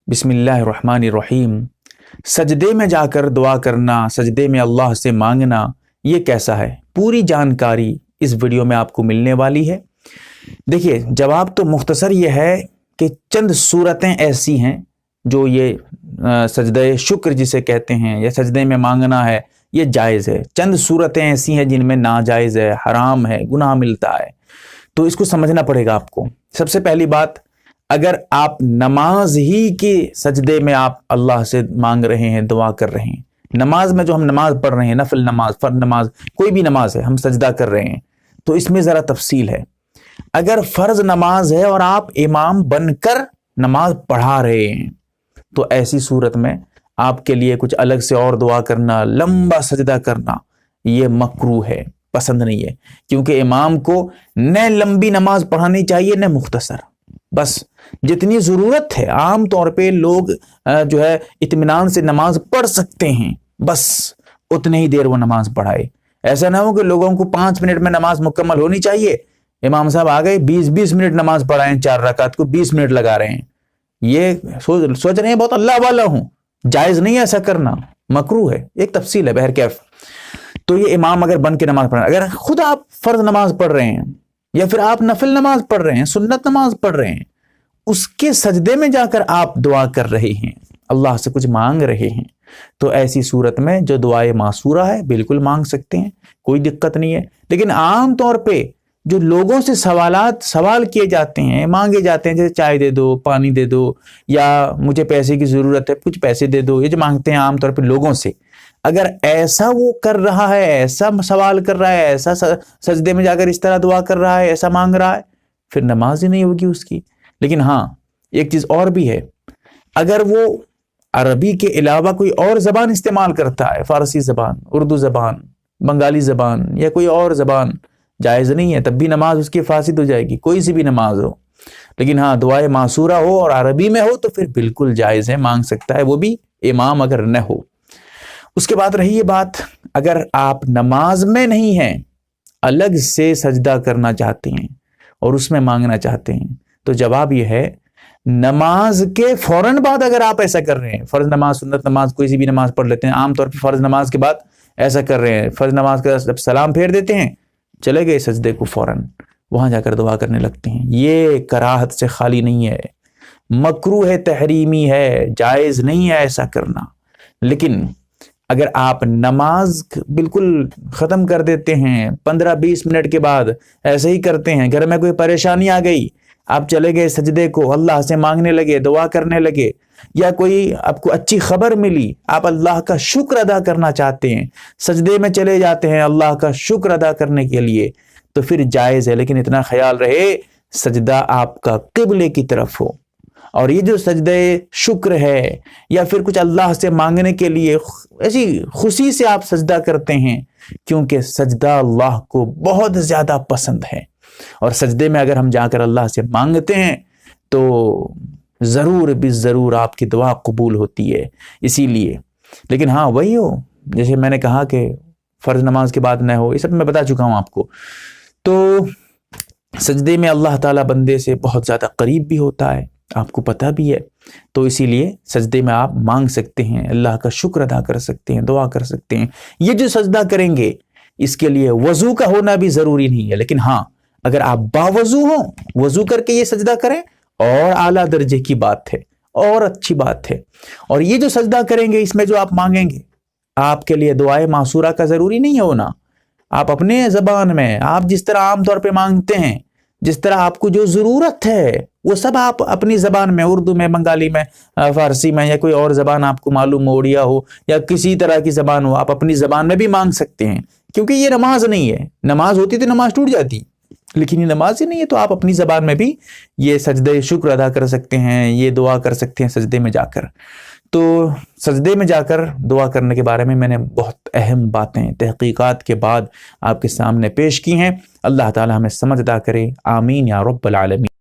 बिस्मिल्लाहिर्रहमानिर्रहीम। सजदे में जाकर दुआ करना, सजदे में अल्लाह से मांगना, ये कैसा है? पूरी जानकारी इस वीडियो में आपको मिलने वाली है। देखिए, जवाब तो मुख्तसर ये है कि चंद सूरतें ऐसी हैं जो ये सजदे शुक्र जिसे कहते हैं या सजदे में मांगना है, ये जायज़ है। चंद सूरतें ऐसी हैं जिनमें नाजायज़ है, हराम है, गुनाह मिलता है, तो इसको समझना पड़ेगा आपको। सबसे पहली बात, अगर आप नमाज ही के सजदे में आप अल्लाह से मांग रहे हैं, दुआ कर रहे हैं, नमाज में जो हम नमाज पढ़ रहे हैं, नफल नमाज, फर्ज नमाज, कोई भी नमाज है, हम सजदा कर रहे हैं, तो इसमें ज़रा तफसील है। अगर फ़र्ज नमाज है और आप इमाम बनकर नमाज पढ़ा रहे हैं, तो ऐसी सूरत में आपके लिए कुछ अलग से और दुआ करना, लंबा सजदा करना, ये मकरूह है, पसंद नहीं है। क्योंकि इमाम को न लंबी नमाज पढ़ानी चाहिए न मुख्तसर, बस जितनी ज़रूरत है। आम तौर पे लोग जो है इत्मीनान से नमाज पढ़ सकते हैं, बस उतने ही देर वो नमाज पढ़ाए। ऐसा ना हो कि लोगों को 5 मिनट में नमाज मुकम्मल होनी चाहिए, इमाम साहब आ गए 20-20 मिनट नमाज पढ़ाएं, 4 रकात को 20 मिनट लगा रहे हैं। ये सोच रहे हैं बहुत अल्लाह वाला हूं, जायज़ नहीं है ऐसा करना, मकरूह है। एक तफसील है बहरकैफ। तो ये इमाम अगर बन के नमाज पढ़, अगर खुद आप फर्ज नमाज पढ़ रहे हैं या फिर आप नफिल नमाज पढ़ रहे हैं, सुन्नत नमाज पढ़ रहे हैं, उसके सजदे में जाकर आप दुआ कर रहे हैं, अल्लाह से कुछ मांग रहे हैं, तो ऐसी सूरत में जो दुआए मासूरा है बिल्कुल मांग सकते हैं, कोई दिक्कत नहीं है। लेकिन आम तौर पे जो लोगों से सवाल किए जाते हैं, मांगे जाते हैं, जैसे चाय दे दो, पानी दे दो, या मुझे पैसे की ज़रूरत है, कुछ पैसे दे दो, ये जो मांगते हैं आम तौर पे लोगों से, अगर ऐसा वो कर रहा है, ऐसा सवाल कर रहा है, ऐसा सजदे में जाकर इस तरह दुआ कर रहा है, ऐसा मांग रहा है, फिर नमाज ही नहीं होगी उसकी। लेकिन हाँ, एक चीज़ और भी है, अगर वो अरबी के अलावा कोई और ज़बान इस्तेमाल करता है, फ़ारसी ज़बान, उर्दू ज़बान, बंगाली ज़बान या कोई और ज़बान, जायज़ नहीं है, तब भी नमाज उसकी फासिद हो जाएगी, कोई सी भी नमाज हो। लेकिन हाँ, दुआए मासूरा हो और अरबी में हो तो फिर बिल्कुल जायज़ है, मांग सकता है, वो भी इमाम अगर न हो। उसके बाद रही ये बात, अगर आप नमाज में नहीं हैं, अलग से सजदा करना चाहते हैं और उसमें मांगना चाहते हैं, तो जवाब ये है, नमाज के फौरन बाद अगर आप ऐसा कर रहे हैं, फर्ज नमाज, सुन्नत नमाज, कोई सी भी नमाज पढ़ लेते हैं, आमतौर पर फर्ज नमाज के बाद ऐसा कर रहे हैं, फर्ज नमाज का जब सलाम फेर देते हैं, चले गए सजदे को, फौरन वहां जाकर दुआ करने लगते हैं, ये कराहत से खाली नहीं है, मकरूह है, तहरीमी है, जायज़ नहीं है ऐसा करना। लेकिन अगर आप नमाज बिल्कुल ख़त्म कर देते हैं, 15-20 मिनट के बाद ऐसे ही करते हैं, घर में कोई परेशानी आ गई, आप चले गए सजदे को, अल्लाह से मांगने लगे, दुआ करने लगे, या कोई आपको अच्छी खबर मिली, आप अल्लाह का शुक्र अदा करना चाहते हैं, सजदे में चले जाते हैं अल्लाह का शुक्र अदा करने के लिए, तो फिर जायज़ है। लेकिन इतना ख्याल रहे, सजदा आपका क़िबले की तरफ हो। और ये जो सजदे शुक्र है या फिर कुछ अल्लाह से मांगने के लिए ऐसी खुशी से आप सजदा करते हैं, क्योंकि सजदा अल्लाह को बहुत ज़्यादा पसंद है, और सजदे में अगर हम जाकर अल्लाह से मांगते हैं तो ज़रूर भी ज़रूर आपकी दुआ कबूल होती है, इसीलिए। लेकिन हाँ, वही हो जैसे मैंने कहा कि फ़र्ज नमाज के बाद न हो, ये सब मैं बता चुका हूँ आपको। तो सजदे में अल्लाह ताला बंदे से बहुत ज़्यादा करीब भी होता है, आपको पता भी है, तो इसीलिए सजदे में आप मांग सकते हैं, अल्लाह का शुक्र अदा कर सकते हैं, दुआ कर सकते हैं। ये जो सजदा करेंगे, इसके लिए वज़ू का होना भी ज़रूरी नहीं है, लेकिन हाँ, अगर आप बावज़ू हो, वज़ू करके ये सजदा करें, और आला दर्जे की बात है और अच्छी बात है। और ये जो सजदा करेंगे, इसमें जो आप मांगेंगे, आपके लिए दुआए मासूरा का ज़रूरी नहीं होना, आप अपने ज़बान में, आप जिस तरह आमतौर पे मांगते हैं, जिस तरह आपको जो ज़रूरत है, वो सब आप अपनी ज़बान में, उर्दू में, बंगाली में, फ़ारसी में, या कोई और ज़बान आपको मालूम हो, उड़िया हो, या किसी तरह की ज़बान हो, आप अपनी ज़बान में भी मांग सकते हैं। क्योंकि ये नमाज नहीं है, नमाज होती तो नमाज टूट जाती, लेकिन ये नमाज ही नहीं है, तो आप अपनी ज़बान में भी ये सजदे शुक्र अदा कर सकते हैं, ये दुआ कर सकते हैं सजदे में जाकर। तो सजदे में जाकर दुआ करने के बारे में मैंने बहुत अहम बातें तहकीकात के बाद आपके सामने पेश की हैं। अल्लाह ताला हमें समझ अता करे, आमीन या रब्बल आलमीन।